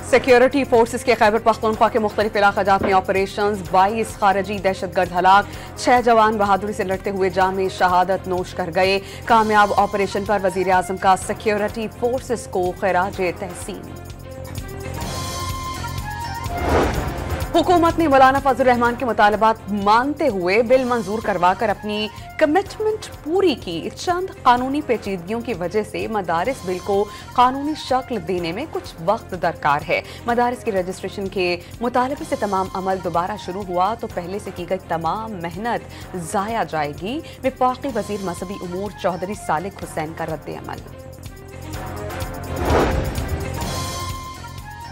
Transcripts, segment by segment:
Security forces के खैबर पख्तूनख्वा के मुख्तलिफ इलाकाजात में ऑपरेशन, 22 खारजी दहशतगर्द हलाक, 6 जवान बहादुरी से लड़ते हुए जाम शहादत नोश कर गए। कामयाब ऑपरेशन पर वजीर आजम का सिक्योरिटी फोर्सेस को खिराज तहसीन। हुकूमत ने मौलाना फजल रहमान के मुतालबात मानते हुए बिल मंजूर करवाकर अपनी कमिटमेंट पूरी की। चंद कानूनी पेचीदगियों की वजह से मदारिस बिल को कानूनी शक्ल देने में कुछ वक्त दरकार है। मदारिस की रजिस्ट्रेशन के मुतालबे से तमाम अमल दोबारा शुरू हुआ तो पहले से की गई तमाम मेहनत जाया जाएगी। वफाकी वजीर मजहबी उमूर चौधरी सालिक हुसैन का रद्द अमल।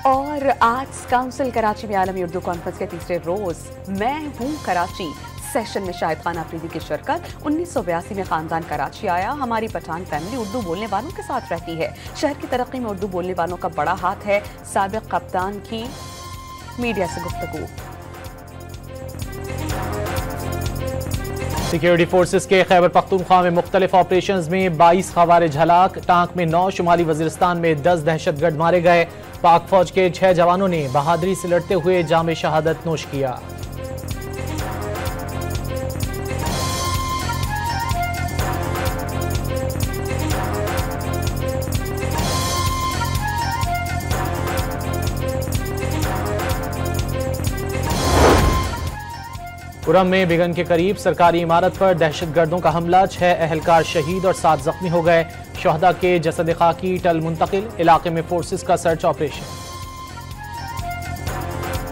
और आज काउंसिल कराची में आलमी उर्दू कॉन्फ्रेंस के तीसरे रोज मैं हूं कराची सेशन में शाहिद खान अफरीदी की शिरकत। 1982 में खानदान कराची आया। हमारी पठान फैमिली उर्दू बोलने वालों के साथ रहती है। शहर की तरक्की में उर्दू बोलने वालों का बड़ा हाथ है। साबिक कप्तान की मीडिया से गुफ्तगू। सिक्योरिटी फोर्सेस के खैबर पख्तूनख्वा में मुख्तलिफ ऑपरेशंस में 22 खवारिज हलाक, टांक में 9, शुमाली वजीरिस्तान में 10 दहशतगर्द मारे गए। पाक फौज के 6 जवानों ने बहादुरी से लड़ते हुए जाम शहादत नोश किया। उरम में बिगन के करीब सरकारी इमारत पर दहशतगर्दों का हमला, 6 अहलकार शहीद और 7 जख्मी हो गए। शहदा के जसद खाकी टल मुंतकिल, इलाके में फोर्सेस का सर्च ऑपरेशन।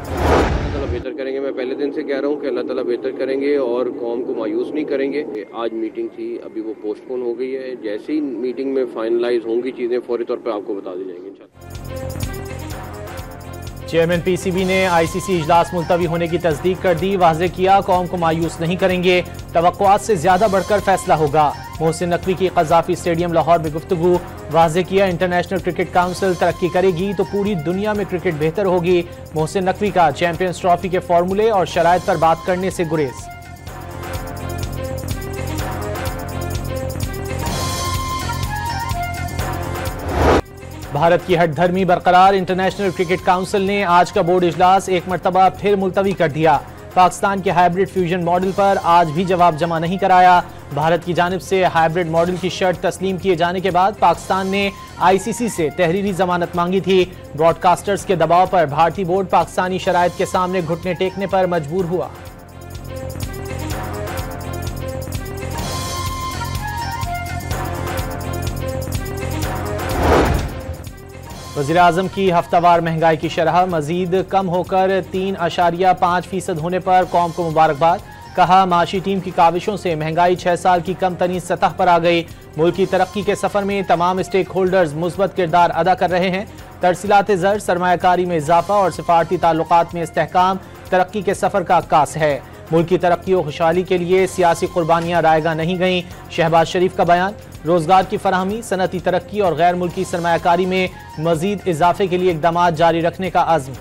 अल्लाह ताला बेहतर करेंगे। मैं पहले दिन से कह रहा हूँ कि अल्लाह ताला बेहतर करेंगे और कौम को मायूस नहीं करेंगे। आज मीटिंग थी, अभी वो पोस्टपोन हो गई है। जैसे ही मीटिंग में फाइनलाइज होंगी चीज़ें फौरी तौर पर आपको बता दी जाएंगी इंशाल्लाह। चेयरमैन पीसीबी ने आईसीसी इजलास मुलतवी होने की तस्दीक कर दी। वाज़े किया कौम को मायूस नहीं करेंगे, तवक्कुआत से ज्यादा बढ़कर फैसला होगा। मोहसिन नकवी की कज़ाफी स्टेडियम लाहौर में गुफ्तगू। वाज़े किया इंटरनेशनल क्रिकेट काउंसिल तरक्की करेगी तो पूरी दुनिया में क्रिकेट बेहतर होगी। मोहसिन नकवी का चैंपियंस ट्रॉफी के फॉर्मूले और शराइत पर बात करने से गुरेज। भारत की हठधर्मी बरकरार, इंटरनेशनल क्रिकेट काउंसिल ने आज का बोर्ड इजलास एक मरतबा फिर मुलतवी कर दिया। पाकिस्तान के हाइब्रिड फ्यूजन मॉडल पर आज भी जवाब जमा नहीं कराया। भारत की जानिब से हाइब्रिड मॉडल की शर्त तस्लीम किए जाने के बाद पाकिस्तान ने आईसीसी से तहरीरी जमानत मांगी थी। ब्रॉडकास्टर्स के दबाव पर भारतीय बोर्ड पाकिस्तानी शराइत के सामने घुटने टेकने पर मजबूर हुआ। वज़ीर आज़म की हफ्तावार महंगाई की शरह मजीद कम होकर 3.5% होने पर कौम को मुबारकबाद। कहा माशी टीम की काविशों से महंगाई 6 साल की कम तरीन सतह पर आ गई। मुल्क की तरक्की के सफर में तमाम स्टेक होल्डर्स मुस्बत किरदार अदा कर रहे हैं। तरसीलात ज़र, सरमायाकारी में इजाफा और सिफारती ताल्लुकात में इस्तेहकाम तरक्की के सफर का अक्कास है। मुल्क की तरक्की और खुशहाली के लिए सियासी कुर्बानियां रायगा नहीं गईं। शहबाज शरीफ का बयान। रोजगार की फराहमी, सनती तरक्की और गैर मुल्की सरमायाकारी में मजीद इजाफे के लिए इकदाम जारी रखने का अज़्म।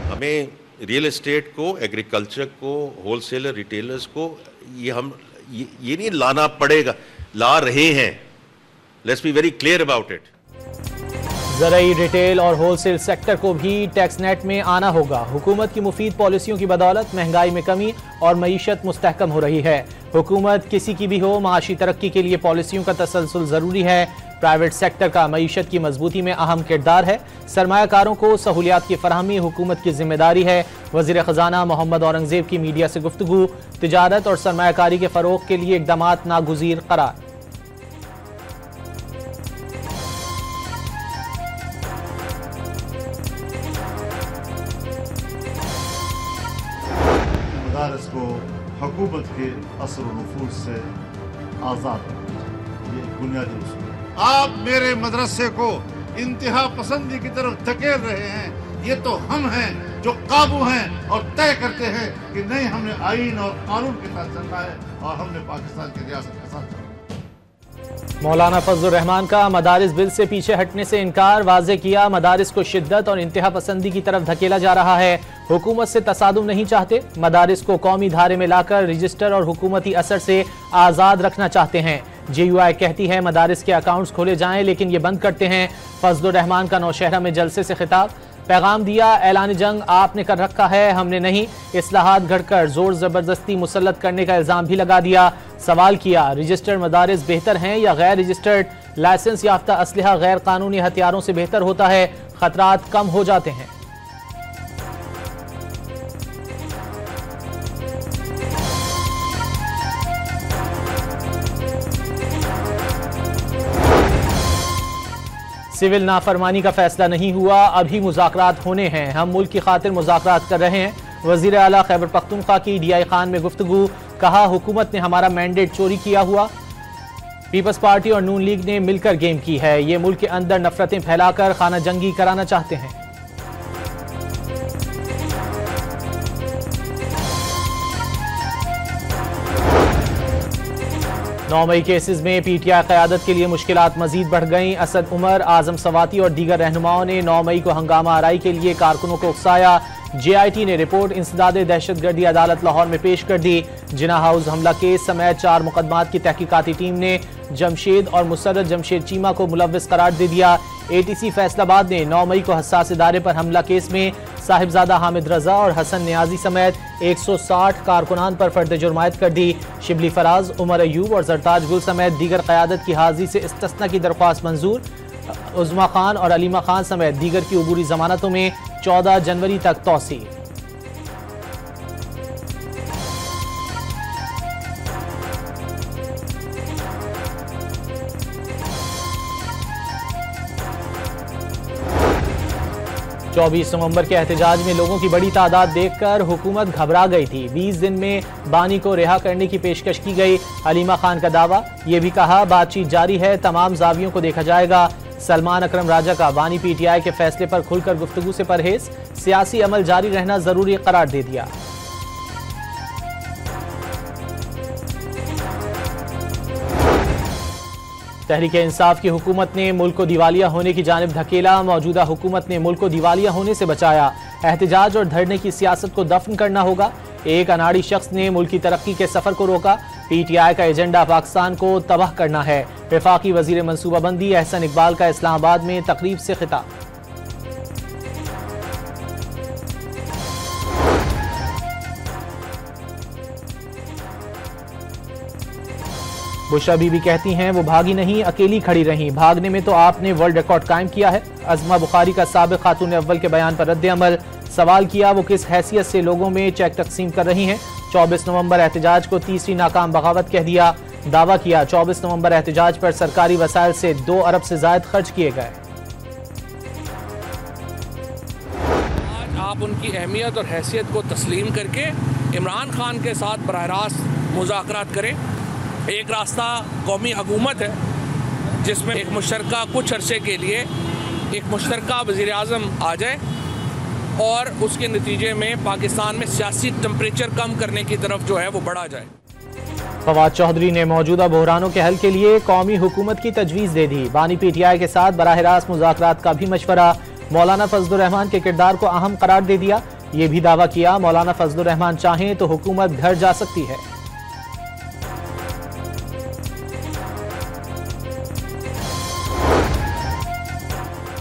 हमें रियल एस्टेट को, एग्रीकल्चर को, होलसेलर रिटेलर्स को ये नहीं लाना पड़ेगा, ला रहे हैं। Let's be very clear about it. ज़राई, रिटेल और होलसेल सेक्टर को भी टैक्स नेट में आना होगा। हुकूमत की मुफीद पॉलिसियों की बदौलत महंगाई में कमी और मईशत मुस्तहकम हो रही है। हुकूमत किसी की भी हो, माशी तरक्की के लिए पॉलिसियों का तसलसल ज़रूरी है। प्राइवेट सेक्टर का मईशत की मजबूती में अहम किरदार है। सरमायाकारों को सहूलियात की फराहमी हुकूमत की जिम्मेदारी है। वज़ीर ख़जाना मोहम्मद औरंगज़ेब की मीडिया से गुफ्तगू। तिजारत और सरमायाकारी के फ़रोग़ के लिए इक़दामात नागुज़ीर करार। मदारस को हुकूमत के असर व नफूज़ से आज़ाद रखना, ये बुनियादी उसूल। आप मेरे मदरसे को इंतहा पसंदी की तरफ धकेल रहे हैं। ये तो हम हैं जो काबू हैं और तय करते हैं कि नहीं, हमने आईन और कानून के साथ चलना है और हमने पाकिस्तान की रियासत के साथ चलना है। मौलाना फजलुर रहमान का मदारिस बिल से पीछे हटने से इनकार, वाज़े किया मदारिस को शिद्दत और इंतहा पसंदी की तरफ धकेला जा रहा है। हुकूमत से तसादुम नहीं चाहते, मदारिस को कौमी धारे में लाकर रजिस्टर और हुकूमती असर से आज़ाद रखना चाहते हैं। JUI कहती है मदारिस के अकाउंट्स खोले जाएं लेकिन ये बंद करते हैं। फजलुर रहमान का नौशहरा में जलसे से खिताब, पैगाम दिया ऐलान जंग आपने कर रखा है हमने नहीं, इस्लाहात घड़कर जोर जबरदस्ती मुसल्लत करने का इल्जाम भी लगा दिया। सवाल किया रजिस्टर्ड मदारिस बेहतर हैं या गैर रजिस्टर्ड, लाइसेंस याफ्ता असलहा गैर कानूनी हथियारों से बेहतर होता है, खतरात कम हो जाते हैं। सिविल नाफरमानी का फैसला नहीं हुआ, अभी मुज़ाकरात होने हैं, हम मुल्क की खातिर मुज़ाकरात कर रहे हैं। वज़ीर आला खैबर पख्तूनख्वा की DI खान में गुफ्तगू, कहा हुकूमत ने हमारा मैंडेट चोरी किया हुआ, पीपल्स पार्टी और नून लीग ने मिलकर गेम की है, ये मुल्क के अंदर नफरतें फैलाकर खाना जंगी कराना चाहते हैं। 9 मई केसेस में PTI क़यादत के लिए मुश्किलात मजीद बढ़ गईं। असद उमर, आजम सवाती और दीगर रहनुमाओं ने 9 मई को हंगामा आराई के लिए कारकुनों को उकसाया। JIT ने रिपोर्ट इंसदाद दहशतगर्दी अदालत लाहौर में पेश कर दी। जिना हाउस हमला केस समेत 4 मुकदमात की तहकीकाती टीम ने जमशेद और मुसर्रत जमशेद चीमा को मुलव्विस करार दे दिया। ATC फैसलाबाद ने 9 मई को हसास इदारे पर हमला केस में साहिबजादा हामिद रजा और हसन नियाजी समेत 160 कारकुनान पर फर्द जुर्मायत कर दी। शिबली फराज, उमर अयूब और जरताज गुल समेत दीगर क़यादत की हाजिरी से इस्तिस्ना की दरख्वास्त मंजूर। उज़मा खान और अलीमा खान समेत दीगर की उबूरी जमानतों में 14 जनवरी तक तौसी। चौबीस नवंबर के एहतजाज में लोगों की बड़ी तादाद देखकर हुकूमत घबरा गई थी। 20 दिन में बानी को रिहा करने की पेशकश की गई। अलीमा खान का दावा, ये भी कहा बातचीत जारी है, तमाम जावियों को देखा जाएगा। सलमान अकरम राजा का बानी PTI के फैसले पर खुलकर गुफ्तगू से परहेज, सियासी अमल जारी रहना जरूरी करार दे दिया। तहरीक इंसाफ की हुकूमत ने मुल्क को दिवालिया होने की जानिब धकेला, मौजूदा हुकूमत ने मुल्क को दिवालिया होने से बचाया। एहतजाज और धरने की सियासत को दफन करना होगा। एक अनाड़ी शख्स ने मुल्क की तरक्की के सफर को रोका। PTI का एजेंडा पाकिस्तान को तबाह करना है। वफाकी वजीर मनसूबाबंदी एहसन इकबाल का इस्लामाबाद में तकरीब से खिताब। बुशरा बीबी कहती हैं वो भागी नहीं, अकेली खड़ी रहीं, भागने में तो आपने वर्ल्ड रिकॉर्ड कायम किया है। अज़मा बुखारी का साबिक़ खातून अव्वल के बयान पर रद्द अमल, सवाल किया वो किस हैसियत से लोगों में चेक तकसीम कर रही हैं। 24 नवंबर एहतजाज को तीसरी नाकाम बगावत कह दिया। दावा किया 24 नवंबर एहतजाज पर सरकारी वसाइल से 2 अरब से ज़ायद खर्च किए गए। आज आप उनकी अहमियत और हैसियत को तस्लीम करके इमरान खान के साथ बराह रास्त मुज़ाकरात करें। एक रास्ता कौमी हुकूमत है जिसमें एक मुश्तरका कुछ अरसे के लिए एक मुश्तरका वज़ीर आज़म आ जाए और उसके नतीजे में पाकिस्तान में सियासी टेम्परेचर कम करने की तरफ जो है वो बढ़ा जाए। फवाद चौधरी ने मौजूदा बहरानों के हल के लिए कौमी हुकूमत की तजवीज़ दे दी। बानी PTI के साथ बराह रास्त मुज़ाकरात का भी मशवरा। मौलाना फजलुर रहमान के किरदार को अहम करार दे दिया। ये भी दावा किया मौलाना फजलुर रहमान चाहें तो हुकूमत घर जा सकती है।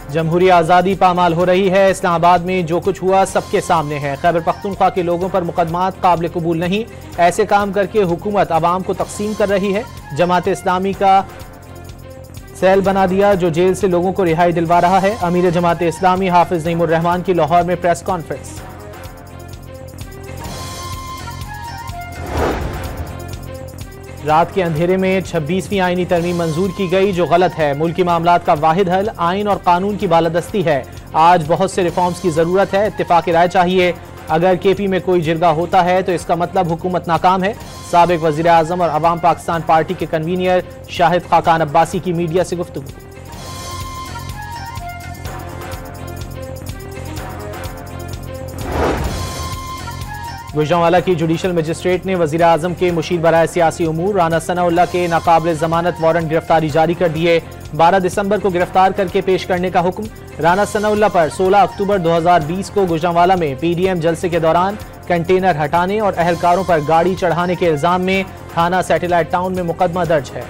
जमहूरी आज़ादी पामाल हो रही है। इस्लामाबाद में जो कुछ हुआ सबके सामने है। खैबर पख्तूनख्वा के लोगों पर मुकदमात काबिल कबूल नहीं। ऐसे काम करके हुकूमत अवाम को तकसीम कर रही है। जमात इस्लामी का सेल बना दिया जो जेल से लोगों को रिहाई दिलवा रहा है। अमीर जमात इस्लामी हाफिज नईमुर रहमान की लाहौर में प्रेस कॉन्फ्रेंस। रात के अंधेरे में 26वीं आईनी तरमीम मंजूर की गई जो गलत है। मुल्की मामलात का वाहिद हल आइन और कानून की बालादस्ती है। आज बहुत से रिफॉर्म्स की जरूरत है, इत्तेफाक राय चाहिए। अगर KP में कोई जिरगा होता है तो इसका मतलब हुकूमत नाकाम है। साबिक वजीर आजम और अवाम पाकिस्तान पार्टी के कन्वीनियर शाहिद खाकान अब्बासी की मीडिया से गुफ्तगू। गुजरांवाला की जुडिशल मजिस्ट्रेट ने वजीर आजम के मुशीर बराए सियासी उमूर राना सनाउल्लाह के नाकाबिल जमानत वारंट गिरफ्तारी जारी कर दिए। 12 दिसंबर को गिरफ्तार करके पेश करने का हुक्म। राना सनाउल्लाह पर 16 अक्टूबर 2020 को गुजरांवाला में पीडीएम जलसे के दौरान कंटेनर हटाने और अहलकारों पर गाड़ी चढ़ाने के इल्जाम में थाना सैटेलाइट टाउन में मुकदमा दर्ज है।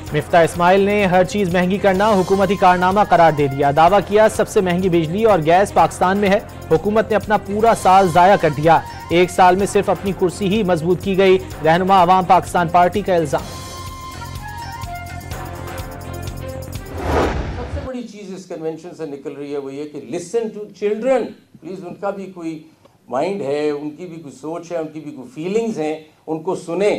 मिफ्ता इस्माइल ने हर चीज महंगी करना हुकूमती कारनामा करार दे दिया। दावा किया सबसे महंगी बिजली और गैस पाकिस्तान में है। हुकूमत ने अपना पूरा साल जाया कर दिया। एक साल में सिर्फ अपनी कुर्सी ही मजबूत की गई। रहनुमा अवाम पाकिस्तान पार्टी का इल्जाम। सबसे बड़ी चीज इस कन्वेंशन से निकल रही है वो ये कि लिसन टू चिल्ड्रन। प्लीज उनका भी कोई माइंड है, उनकी भी कोई सोच है, उनकी भी कोई फीलिंग्स हैं, उनको सुने।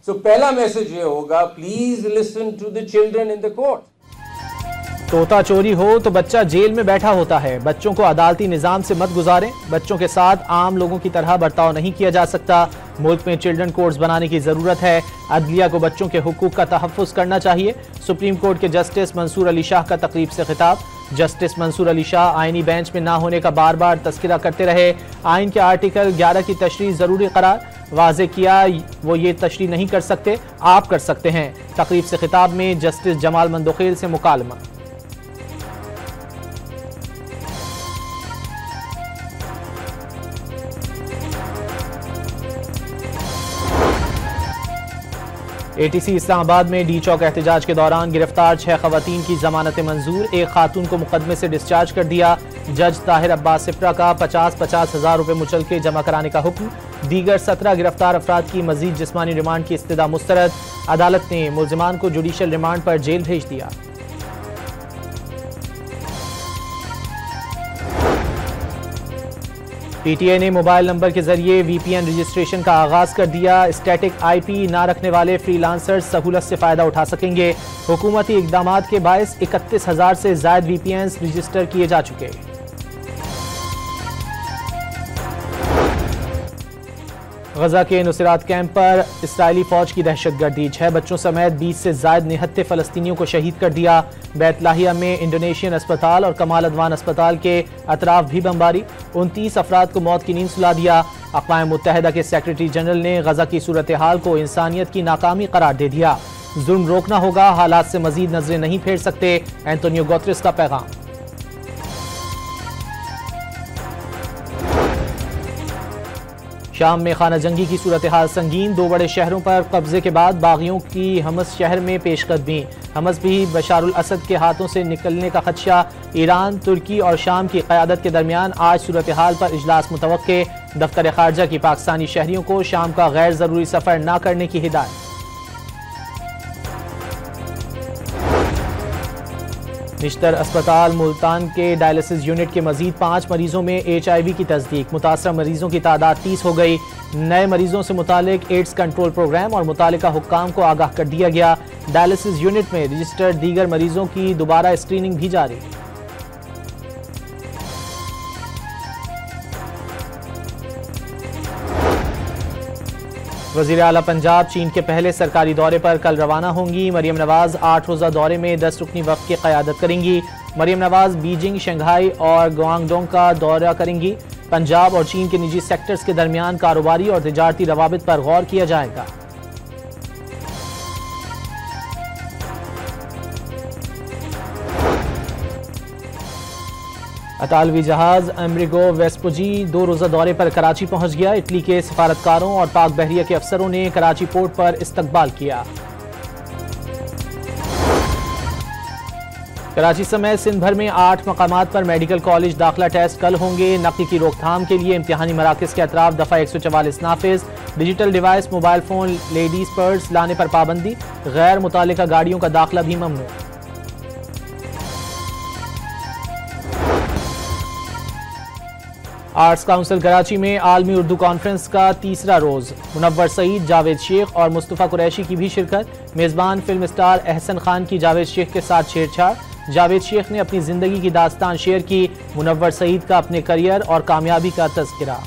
तो पहला मैसेज ये होगा, please listen to the children in the court. तोता चोरी हो तो बच्चा जेल में बैठा होता है। बच्चों को अदालती निजाम से मत गुजारें। बच्चों के साथ आम लोगों की तरह बर्ताव नहीं किया जा सकता। मुल्क में चिल्ड्रन कोर्ट्स बनाने की जरूरत है। अदलिया को बच्चों के हुकूक का तहफ़्फ़ुज़ करना चाहिए। सुप्रीम कोर्ट के जस्टिस मंसूर अली शाह का तकरीब से खिताब। जस्टिस मंसूर अली शाह आईनी बेंच में ना होने का बार बार तस्करा करते रहे। आइन के आर्टिकल 11 की तशरीह जरूरी करार। वाज़े किया वो ये तशरीह नहीं कर सकते, आप कर सकते हैं। तकरीब से खिताब में जस्टिस जमाल मंदोखेल से मुकालमा। एटीसी इस्लामाबाद में डी चौक एहतजाज के दौरान गिरफ्तार 6 खवातीन की जमानत मंजूर। एक खातून को मुकदमे से डिस्चार्ज कर दिया। जज ताहिर अब्बास सिप्रा का 50-50 हज़ार रुपये मुचलके जमा कराने का हुक्म। दीगर 17 गिरफ्तार अफराद की मजीद जिस्मानी रिमांड की इस्तदा मुस्तरद। अदालत ने मुल्जिमान को जुडिशल रिमांड पर जेल भेज दिया। पीटीए ने मोबाइल नंबर के जरिए वीपीएन रजिस्ट्रेशन का आगाज कर दिया। स्टैटिक आईपी ना रखने वाले फ्रीलांसर्स सहूलत से फायदा उठा सकेंगे। हुकूमती इकदामात के बायस 31,000 से ज्यादा वीपीएन रजिस्टर किए जा चुके। गजा के नुसरात कैंप पर इसराइली फौज की दहशतगर्दी। 6 बच्चों समेत 20 से ज्यादा निहत्ते फलस्तीनियों को शहीद कर दिया। बैतलाहिया में इंडोनेशियन अस्पताल और कमाल अदवान अस्पताल के अतराफ भी बमबारी। 29 अफराद को मौत की नींद सुला दिया। अक़वाम मुत्तहिदा के सेक्रेटरी जनरल ने गजा की सूरत हाल को इंसानियत की नाकामी करार दे दिया। जुल्म रोकना होगा, हालात से मजीद नजरें नहीं फेर सकते। एंटोनियो गुतेरेस का पैगाम। शाम में खाना जंगी की सूरत हाल संगीन। 2 बड़े शहरों पर कब्जे के बाद बागियों की हमस शहर में पेशकदमी। हमस भी बशारुल असद के हाथों से निकलने का खदशा। ईरान, तुर्की और शाम की क़यादत के दरमियान आज सूरत हाल पर इजलास मुतवक्के। दफ्तर खारजा की पाकिस्तानी शहरियों को शाम का गैर ज़रूरी सफ़र न करने की हिदायत। निश्तर अस्पताल मुल्तान के डायलिसिस यूनिट के मजीद 5 मरीजों में HIV की तस्दीक। मुतासर मरीजों की तादाद 30 हो गई। नए मरीजों से मुतालिक एड्स कंट्रोल प्रोग्राम और मुतालिका हुक्काम को आगाह कर दिया गया। डायलिसिस यूनिट में रजिस्टर्ड दीगर मरीजों की दोबारा स्क्रीनिंग भी जारी। वज़ीर आला पंजाब चीन के पहले सरकारी दौरे पर कल रवाना होंगी। मरियम नवाज 8 रोज़ा दौरे में 10 रुकनी वफ़द की क़यादत करेंगी। मरियम नवाज बीजिंग, शंघाई और ग्वांगडोंग का दौरा करेंगी। पंजाब और चीन के निजी सेक्टर्स के दरमियान कारोबारी और तिजारती रवाबित पर गौर किया जाएगा। अतालवी जहाज अमरीगो वेस्पुजी 2 रोज़ा दौरे पर कराची पहुंच गया। इटली के सिफारतकारों और पाक बहरिया के अफसरों ने कराची पोर्ट पर इस्तकबाल किया। कराची समेत सिंध भर में 8 मकामात पर मेडिकल कॉलेज दाखिला टेस्ट कल होंगे। नकली की रोकथाम के लिए इम्तिहानी मराकज़ के अतराफ दफ़ा 144 नाफिज। Digital device, mobile phone, ladies purse लाने पर पाबंदी। गैर मुतालिका गाड़ियों का दाखिला भी ममनू। आर्ट्स काउंसिल कराची में आलमी उर्दू कॉन्फ्रेंस का 3रा रोज। मुनव्वर सईद, जावेद शेख और मुस्तफ़ा कुरैशी की भी शिरकत। मेज़बान फिल्म स्टार अहसन खान की जावेद शेख के साथ छेड़छाड़। जावेद शेख ने अपनी जिंदगी की दास्तान शेयर की। मुनव्वर सईद का अपने करियर और कामयाबी का तज़किरा।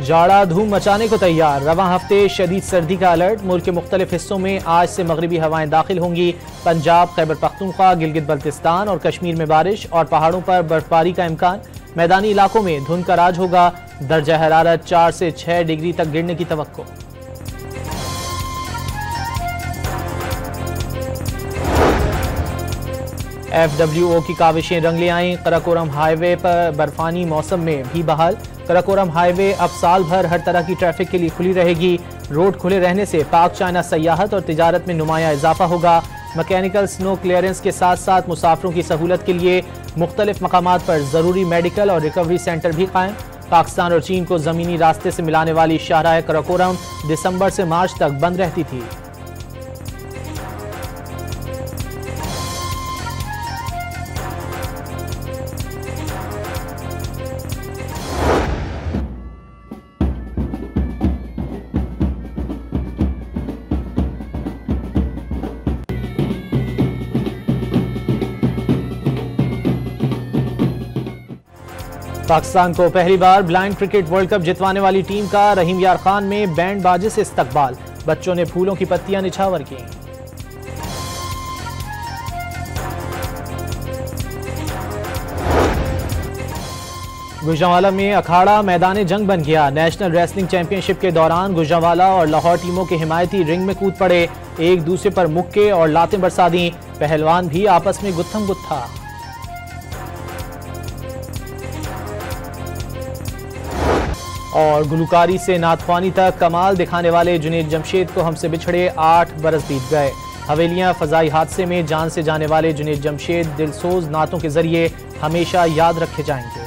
जाड़ा धूम मचाने को तैयार, रवां हफ्ते शदीद सर्दी का अलर्ट। मुल्क के मुख्तलिफ हिस्सों में आज से मगरिबी हवाएं दाखिल होंगी। पंजाब, खैबर पख्तूनख्वा, गिलगित बल्तिस्तान और कश्मीर में बारिश और पहाड़ों पर बर्फबारी का इम्कान। मैदानी इलाकों में धुंध का राज होगा। दर्जा हरारत 4 से 6 डिग्री तक गिरने की तवक्को। FWO की काविशें रंग ले आईं। कराकोरम हाईवे पर बर्फानी मौसम में भी बहाल। कराकोरम हाईवे अब साल भर हर तरह की ट्रैफिक के लिए खुली रहेगी। रोड खुले रहने से पाक चाइना सयाहत और तिजारत में नुमाया इजाफा होगा। मैकेनिकल स्नो क्लियरेंस के साथ साथ मुसाफिरों की सहूलत के लिए मुख्तलिफ मकामात पर ज़रूरी मेडिकल और रिकवरी सेंटर भी कायम। पाकिस्तान और चीन को ज़मीनी रास्ते से मिलाने वाली शाहराह कराकोरम दिसंबर से मार्च तक बंद रहती थी। पाकिस्तान को पहली बार ब्लाइंड क्रिकेट वर्ल्ड कप जितवाने वाली टीम का रहीम यार खान में बैंड बाजे से इस्तकबाल। बच्चों ने फूलों की पत्तियां निछावर की। गुजरांवाला में अखाड़ा मैदान जंग बन गया। नेशनल रेसलिंग चैंपियनशिप के दौरान गुजरांवाला और लाहौर टीमों के हिमायती रिंग में कूद पड़े। एक दूसरे पर मुक्के और लातें बरसा दी। पहलवान भी आपस में गुत्थम गुत्था। और गुलकारी से नातख्वानी तक कमाल दिखाने वाले जुनैद जमशेद को हमसे बिछड़े 8 बरस बीत गए। हवेलियां फजाई हादसे में जान से जाने वाले जुनैद जमशेद दिलसोज नातों के जरिए हमेशा याद रखे जाएंगे।